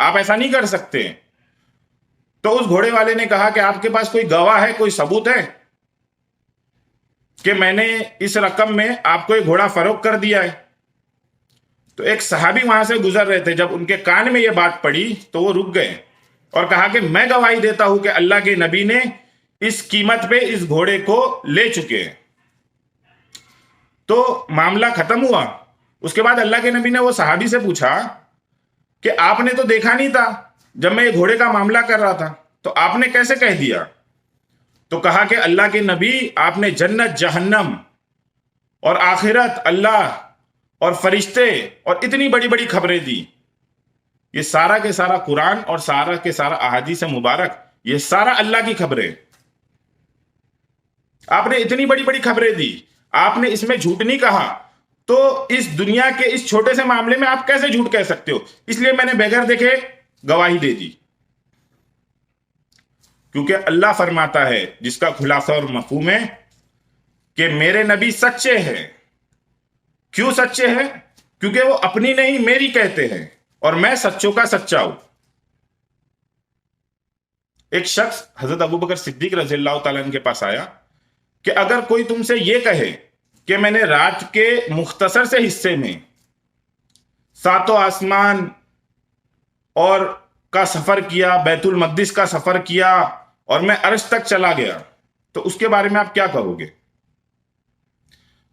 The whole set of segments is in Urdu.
آپ ایسا نہیں کر سکتے. تو اس گھوڑے والے نے کہا کہ آپ کے پاس کوئی گواہ ہے, کوئی ثبوت ہے کہ میں نے اس رقم میں آپ کو ایک گھوڑا فروخت کر دیا ہے؟ تو ایک صحابی وہاں سے گزر رہے تھے, جب ان کے کان میں یہ بات پڑی تو وہ رک گئے اور کہا کہ میں گواہی دیتا ہوں کہ اللہ کے نبی نے اس قیمت پہ اس گھوڑے کو لے چکے ہیں. تو معاملہ ختم ہوا. اس کے بعد اللہ کے نبی نے وہ صحابی سے پوچھا کہ آپ نے تو دیکھا نہیں تھا جب میں یہ گھوڑے کا معاملہ کر رہا تھا, تو آپ نے کیسے کہہ دیا؟ تو کہا کہ اللہ کے نبی, آپ نے جنت, جہنم اور آخرت, اللہ اور فرشتے اور اتنی بڑی بڑی خبریں دی. یہ سارا کے سارا قرآن اور سارا کے سارا احادیث مبارک, یہ سارا اللہ کی خبریں. آپ نے اتنی بڑی بڑی خبریں دی, آپ نے اس میں جھوٹ نہیں کہا. تو اس دنیا کے اس چھوٹے سے معاملے میں آپ کیسے جھوٹ کہہ سکتے ہو؟ اس لیے میں نے بغیر دیکھے گواہی دے دی. کیونکہ اللہ فرماتا ہے, جس کا خلاصہ اور مفہوم ہے, کہ میرے نبی سچے ہیں. کیوں سچے ہیں؟ کیونکہ وہ اپنی نہیں میری کہتے ہیں, اور میں سچوں کا سچا ہوں. ایک شخص حضرت ابوبکر صدیق رضی اللہ تعالیٰ عنہ کے پاس آیا کہ اگر کوئی تم سے یہ کہے کہ میں نے رات کے مختصر سے حصے میں 7 آسمان اور کا سفر کیا, بیت المقدس کا سفر کیا, اور میں عرش تک چلا گیا, تو اس کے بارے میں آپ کیا کہو گے؟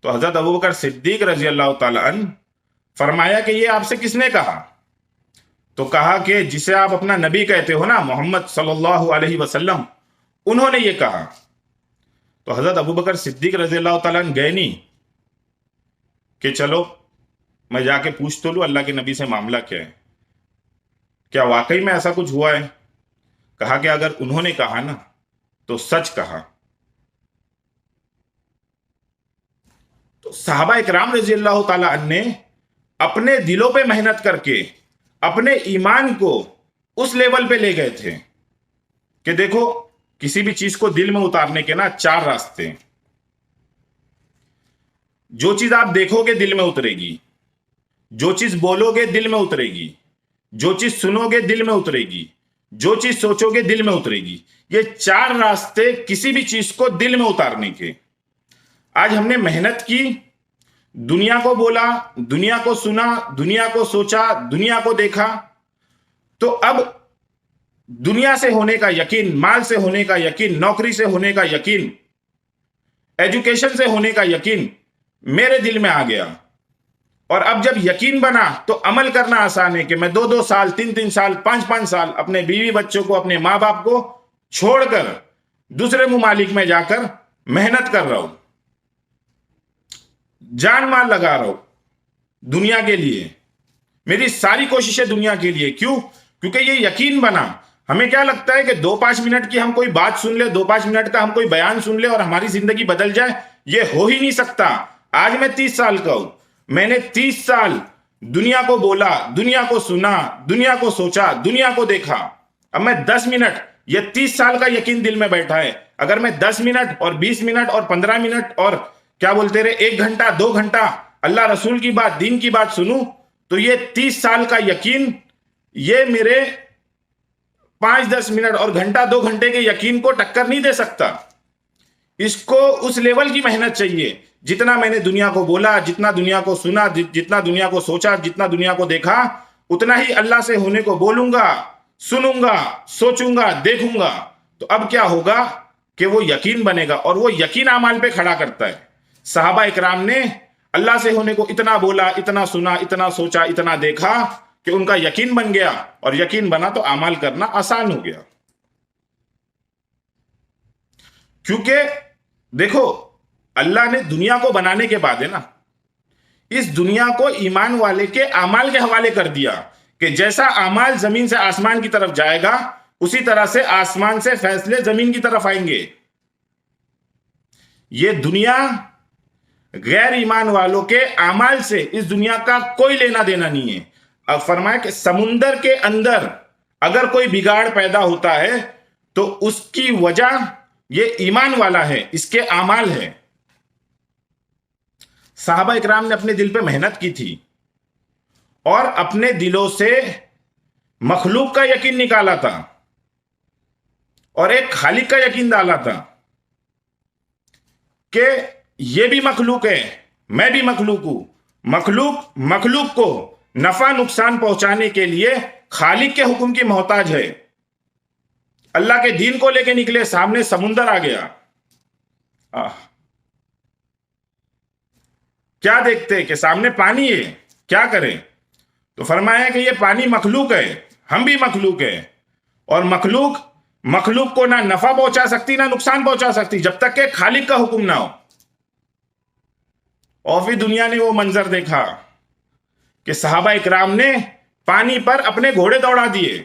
تو حضرت ابوبکر صدیق رضی اللہ تعالیٰ عنہ فرمایا کہ یہ آپ سے کس نے کہا؟ تو کہا کہ جسے آپ اپنا نبی کہتے ہو نا, محمد صلی اللہ علیہ وسلم, انہوں نے یہ کہا. تو حضرت ابوبکر صدیق رضی اللہ تعالیٰ عنہ گئے نہیں کہ چلو میں جا کے پوچھ تو لوں اللہ کے نبی سے معاملہ کیا ہے, کیا واقعی میں ایسا کچھ ہوا ہے؟ کہا کہ اگر انہوں نے کہا نا تو سچ کہا. تو صحابہ اکرام رضی اللہ تعالیٰ عنہ نے اپنے دلوں پہ محنت کر کے اپنے ایمان کو اس لیول پہ لے گئے تھے کہ دیکھو, کسی بھی چیز کو دل میں اتارنے کے نا 4 راستے ہیں. جو چیز آپ دیکھو گے دل میں اترے گی, جو چیز بولو گے دل میں اترے گی, جو چیز سنو گے دل میں اترے گی, جو چیز سوچو گے دل میں اترے گی. یہ 4 راستے کسی بھی چیز کو دل میں اتارنے کے. آج ہم نے محنت کی, دنیا کو بولا, دنیا کو سنا, دنیا کو سوچا, دنیا کو دیکھا, تو اب دنیا سے ہونے کا یقین, مال سے ہونے کا یقین, نوکری سے ہونے کا یقین, ایجوکیشن سے ہونے کا یقین میرے دل میں آ گیا. اور اب جب یقین بنا تو عمل کرنا آسان ہے کہ میں 2 سال, 3 سال, 5 سال اپنے بیوی بچوں کو, اپنے ماں باپ کو چھوڑ کر دوسرے ممالک میں جا کر محنت کر رہا ہوں, جان مال لگا رہا ہوں دنیا کے لیے. میری ساری کوششیں دنیا کے لیے. کیوں؟ کیونکہ یہ یقین بنا. ہمیں کیا لگتا ہے کہ 2-5 منٹ کی ہم کوئی بات سن لے, 2-5 منٹ کا ہم کوئی بیان سن لے اور ہماری زندگی بدل جائے. یہ ہو ہی نہیں سکتا. آج میں 30 سال کا ہوں, میں نے 30 سال دنیا کو بولا, دنیا کو سنا, دنیا کو سوچا, دنیا کو دیکھا. اب میں 10 منٹ, یہ 30 سال کا یقین دل میں بیٹھا ہے, اگر میں 10 منٹ اور 20 منٹ اور 15 منٹ اور کیا بولتے رہے 1 گھنٹہ 2 گھنٹہ اللہ رسول کی بات, دین کی بات سنوں, تو یہ 30 سال کا یقین یہ میرے 5-10 منٹ اور گھنٹہ 2 گھنٹے کے یقین کو ٹکر نہیں دے سکتا. اس کو اس لیول کی محنت چاہیے. جتنا میں نے دنیا کو بولا, جتنا دنیا کو سنا, جتنا دنیا کو سوچا, جتنا دنیا کو دیکھا, اتنا ہی اللہ سے ہونے کو بولوں گا, سنوں گا, سوچوں گا, دیکھوں گا. تو اب کیا ہوگا کہ وہ یقین بنے گا, اور وہ یقین اعمال پہ کھڑا کرتا ہے. صحابہ اکرام نے اللہ سے ہونے کو اتنا بولا, اتنا سنا, اتنا سوچا, اتنا دیکھا کہ ان کا یقین بن گیا, اور یقین بنا تو اعمال کرنا آسان ہو گیا. کیونکہ دیکھو, اللہ نے دنیا کو بنانے کے بعد ہے نا, اس دنیا کو ایمان والے کے اعمال کے حوالے کر دیا کہ جیسا اعمال زمین سے آسمان کی طرف جائے گا, اسی طرح سے آسمان سے فیصلے زمین کی طرف آئیں گے. یہ دنیا غیر ایمان والوں کے اعمال سے اس دنیا کا کوئی لینا دینا نہیں ہے. اب فرمایا کہ سمندر کے اندر اگر کوئی بگاڑ پیدا ہوتا ہے تو اس کی وجہ یہ ایمان والا ہے, اس کے اعمال ہے. صحابہ اکرام نے اپنے دل پہ محنت کی تھی اور اپنے دلوں سے مخلوق کا یقین نکالا تھا اور ایک خالق کا یقین ڈالا تھا کہ یہ بھی مخلوق ہے، میں بھی مخلوق ہوں. مخلوق کو نفع نقصان پہنچانے کے لیے خالق کے حکم کی محتاج ہے. اللہ کے دین کو لے کے نکلے، سامنے سمندر آ گیا. کیا دیکھتے کہ سامنے پانی ہے، کیا کریں؟ تو فرمایا کہ یہ پانی مخلوق ہے، ہم بھی مخلوق ہیں، اور مخلوق کو نہ نفع پہنچا سکتی نہ نقصان پہنچا سکتی جب تک کہ خالق کا حکم نہ ہو. اور پھر دنیا نے وہ منظر دیکھا کہ صحابہ اکرام نے پانی پر اپنے گھوڑے دوڑا دیے.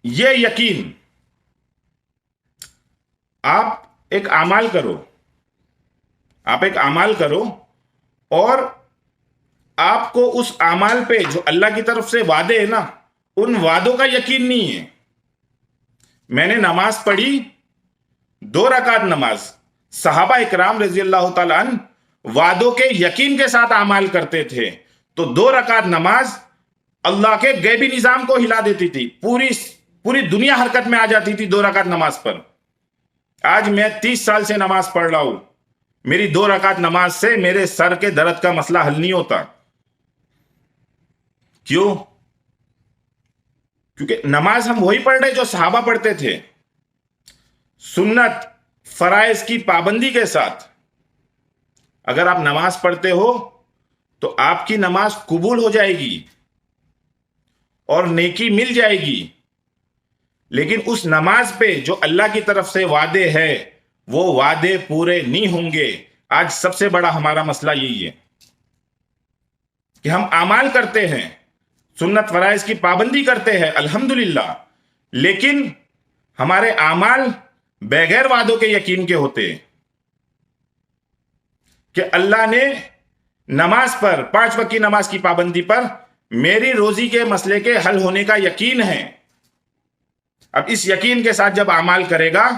یہ یقین، آپ ایک اعمال کرو اور آپ کو اس اعمال پہ جو اللہ کی طرف سے وعدے ہیں نا، ان وعدوں کا یقین نہیں ہے. میں نے نماز پڑھی، 2 رکعت نماز. صحابہ اکرام رضی اللہ تعالیٰ عنہ وعدوں کے یقین کے ساتھ اعمال کرتے تھے، تو 2 رکعت نماز اللہ کے غیبی نظام کو ہلا دیتی تھی. پوری دنیا حرکت میں آ جاتی تھی 2 رکعت نماز پر. آج میں 30 سال سے نماز پڑھ رہا ہوں، میری 2 رکعت نماز سے میرے سر کے درد کا مسئلہ حل نہیں ہوتا. کیوں؟ کیونکہ نماز ہم وہی پڑھ رہے جو صحابہ پڑھتے تھے، سنت فرائض کی پابندی کے ساتھ. اگر آپ نماز پڑھتے ہو تو آپ کی نماز قبول ہو جائے گی اور نیکی مل جائے گی، لیکن اس نماز پہ جو اللہ کی طرف سے وعدے ہے وہ وعدے پورے نہیں ہوں گے. آج سب سے بڑا ہمارا مسئلہ یہی ہے کہ ہم اعمال کرتے ہیں، سنت فرائض کی پابندی کرتے ہیں الحمدللہ، لیکن ہمارے اعمال بغیر وعدوں کے یقین کے ہوتے ہیں. کہ اللہ نے نماز پر، 5 وقت کی نماز کی پابندی پر میری روزی کے مسئلے کے حل ہونے کا یقین ہے. اب اس یقین کے ساتھ جب اعمال کرے گا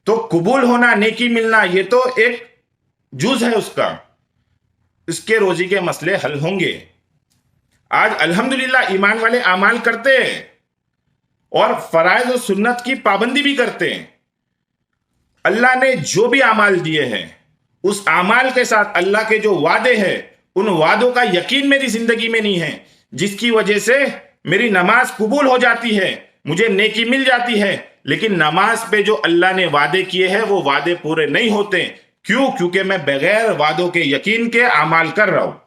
تو قبول ہونا، نیکی ملنا، یہ تو ایک جز ہے اس کا، اس کے روزی کے مسئلے حل ہوں گے. آج الحمدللہ ایمان والے اعمال کرتے ہیں اور فرائض و سنت کی پابندی بھی کرتے ہیں. اللہ نے جو بھی اعمال دیے ہیں اس اعمال کے ساتھ اللہ کے جو وعدے ہیں ان وعدوں کا یقین میری زندگی میں نہیں ہے، جس کی وجہ سے میری نماز قبول ہو جاتی ہے، مجھے نیکی مل جاتی ہے، لیکن نماز پہ جو اللہ نے وعدے کیے ہیں وہ وعدے پورے نہیں ہوتے. کیوں؟ کیونکہ میں بغیر وعدوں کے یقین کے اعمال کر رہا ہوں.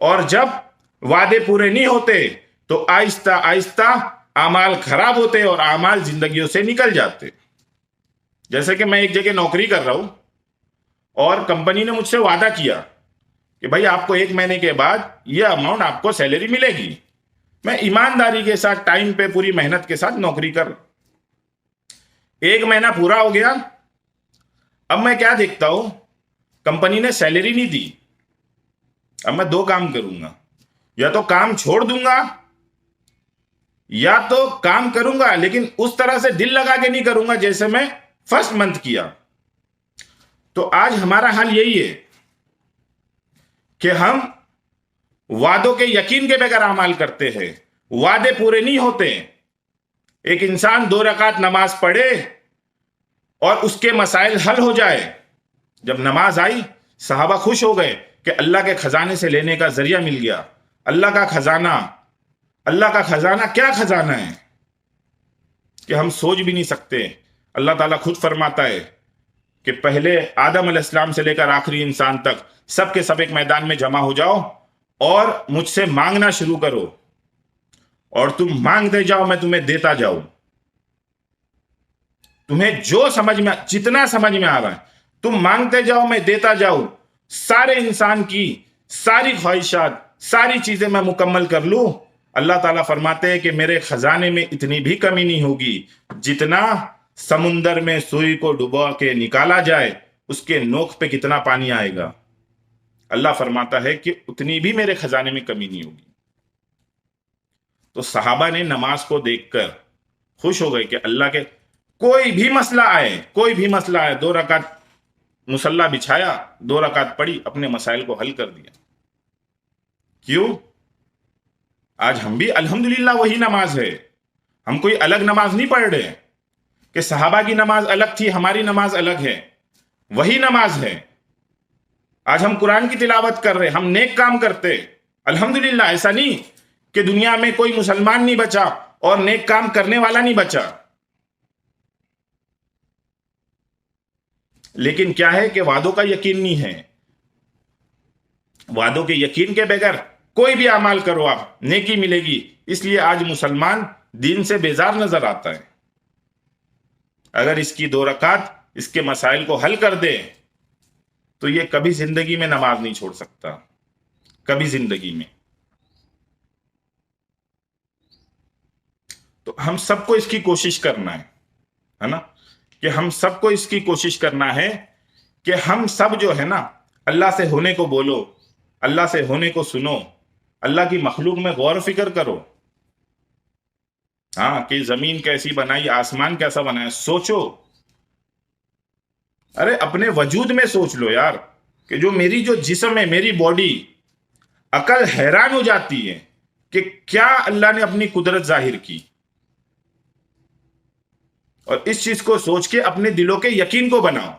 اور جب وعدے پورے نہیں ہوتے تو آہستہ آہستہ اعمال خراب ہوتے اور اعمال زندگیوں سے نکل جاتے. جیسے کہ میں ایک جگہ نوکری کر رہا ہوں اور کمپنی نے مجھ سے وعدہ کیا کہ بھائی آپ کو 1 مہینے کے بعد یہ اماؤنٹ آپ کو سیلری ملے گی. میں ایمانداری کے ساتھ ٹائم پہ پوری محنت کے ساتھ نوکری کر 1 مہینہ پورا ہو گیا. اب میں کیا دیکھتا ہوں، کمپنی نے سیلری نہیں دی. اب میں 2 کام کروں گا، یا تو کام چھوڑ دوں گا یا تو کام کروں گا لیکن اس طرح سے دل لگا کے نہیں کروں گا جیسے میں فرسٹ منتھ کیا. تو آج ہمارا حال یہی ہے کہ ہم وعدوں کے یقین کے بغیر اعمال کرتے ہیں، وعدے پورے نہیں ہوتے. ایک انسان 2 رکعت نماز پڑھے اور اس کے مسائل حل ہو جائے. جب نماز آئی صحابہ خوش ہو گئے کہ اللہ کے خزانے سے لینے کا ذریعہ مل گیا. اللہ کا خزانہ کیا خزانہ ہے کہ ہم سوچ بھی نہیں سکتے. اللہ تعالیٰ خود فرماتا ہے کہ پہلے آدم علیہ السلام سے لے کر آخری انسان تک سب کے سب ایک میدان میں جمع ہو جاؤ اور مجھ سے مانگنا شروع کرو، اور تم مانگتے جاؤ میں تمہیں دیتا جاؤں. تمہیں جو جتنا سمجھ میں آ رہا ہے تم مانگتے جاؤ میں دیتا جاؤں. سارے انسان کی ساری خواہشات، ساری چیزیں میں مکمل کر لوں. اللہ تعالیٰ فرماتے ہیں کہ میرے خزانے میں اتنی بھی کمی نہیں ہوگی جتنا سمندر میں سوئی کو ڈبو کے نکالا جائے اس کے نوک پہ کتنا پانی آئے گا. اللہ فرماتا ہے کہ اتنی بھی میرے خزانے میں کمی نہیں ہوگی. تو صحابہ نے نماز کو دیکھ کر خوش ہو گئے کہ اللہ کے کوئی بھی مسئلہ آئے 2 رکعت مصلی بچھایا، 2 رکعت پڑھی، اپنے مسائل کو حل کر دیا۔ کیوں؟ آج ہم بھی الحمدللہ وہی نماز ہے، ہم کوئی الگ نماز نہیں پڑھ رہے کہ صحابہ کی نماز الگ تھی ہماری نماز الگ ہے، وہی نماز ہے۔ آج ہم قرآن کی تلاوت کر رہے، ہم نیک کام کرتے الحمدللہ۔ ایسا نہیں کہ دنیا میں کوئی مسلمان نہیں بچا اور نیک کام کرنے والا نہیں بچا، لیکن کیا ہے کہ وعدوں کا یقین نہیں ہے۔ وعدوں کے یقین کے بغیر کوئی بھی اعمال کرو آپ، نیکی ملے گی۔ اس لیے آج مسلمان دین سے بیزار نظر آتا ہے۔ اگر اس کی 2 رکعت اس کے مسائل کو حل کر دے تو یہ کبھی زندگی میں نماز نہیں چھوڑ سکتا، کبھی زندگی میں۔ تو ہم سب کو اس کی کوشش کرنا ہے نا، کہ ہم سب کو اس کی کوشش کرنا ہے کہ ہم سب جو ہے نا، اللہ سے ہونے کو بولو، اللہ سے ہونے کو سنو، اللہ کی مخلوق میں غور و فکر کرو۔ ہاں، کہ زمین کیسی بنائی، آسمان کیسا بنایا، سوچو۔ ارے اپنے وجود میں سوچ لو یار، کہ جو میری جو جسم ہے، میری باڈی، عقل حیران ہو جاتی ہے کہ کیا اللہ نے اپنی قدرت ظاہر کی۔ اور اس چیز کو سوچ کے اپنے دلوں کے یقین کو بناؤ،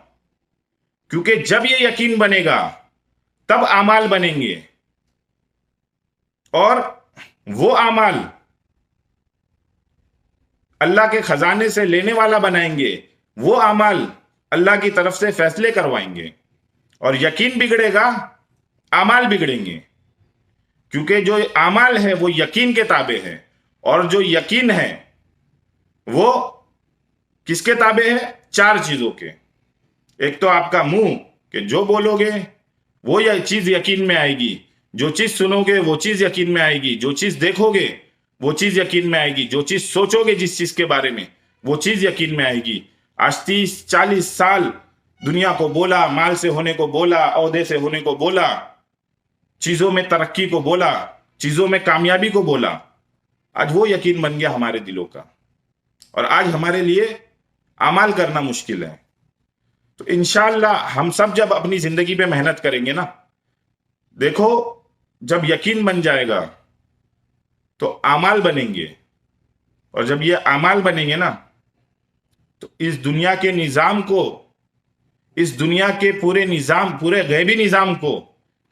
کیونکہ جب یہ یقین بنے گا تب اعمال بنیں گے، اور وہ اعمال اللہ کے خزانے سے لینے والا بنائیں گے، وہ اعمال اللہ کی طرف سے فیصلے کروائیں گے۔ اور یقین بگڑے گا، اعمال بگڑیں گے، کیونکہ جو اعمال ہے وہ یقین کے تابع ہے، اور جو یقین ہے وہ کس کے تابع ہے؟ 4 چیزوں کے۔ ایک تو آپ کا منہ، کہ جو بولو گے وہ چیز یقین میں آئے گی، جو چیز سنو گے وہ چیز یقین میں آئے گی، جو چیز دیکھو گے وہ چیز یقین میں آئے گی، جو چیز سوچو گے جس چیز کے بارے میں وہ چیز یقین میں آئے گی۔ آج 30-40 سال دنیا کو بولا، مال سے ہونے کو بولا، عہدے سے ہونے کو بولا، چیزوں میں ترقی کو بولا، چیزوں میں کامیابی کو بولا، آج وہ یقین بن گیا ہمارے دلوں کا، اور آج ہمارے لیے اعمال کرنا مشکل ہے۔ تو انشاءاللہ ہم سب جب اپنی زندگی پہ محنت کریں گے نا، دیکھو جب یقین بن جائے گا تو اعمال بنیں گے، اور جب یہ اعمال بنیں گے نا تو اس دنیا کے نظام کو، اس دنیا کے پورے نظام، پورے غیبی نظام کو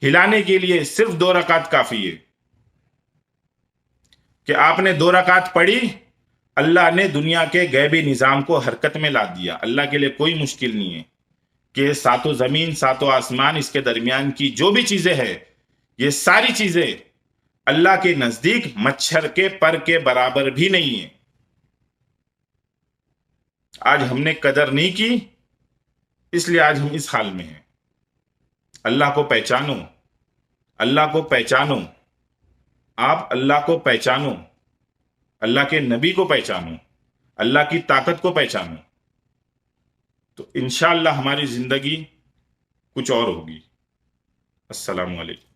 ہلانے کے لیے صرف 2 رکعت کافی ہے۔ کہ آپ نے 2 رکعت پڑھی، اللہ نے دنیا کے غیبی نظام کو حرکت میں لا دیا۔ اللہ کے لیے کوئی مشکل نہیں ہے کہ 7 زمین 7 آسمان، اس کے درمیان کی جو بھی چیزیں ہیں، یہ ساری چیزیں اللہ کے نزدیک مچھر کے پر کے برابر بھی نہیں ہیں۔ آج ہم نے قدر نہیں کی، اس لیے آج ہم اس حال میں ہیں۔ اللہ کو پہچانو، اللہ کو پہچانو، آپ اللہ کو پہچانو، اللہ کے نبی کو پہچانو، اللہ کی طاقت کو پہچانو، تو انشاءاللہ ہماری زندگی کچھ اور ہوگی۔ السلام علیکم۔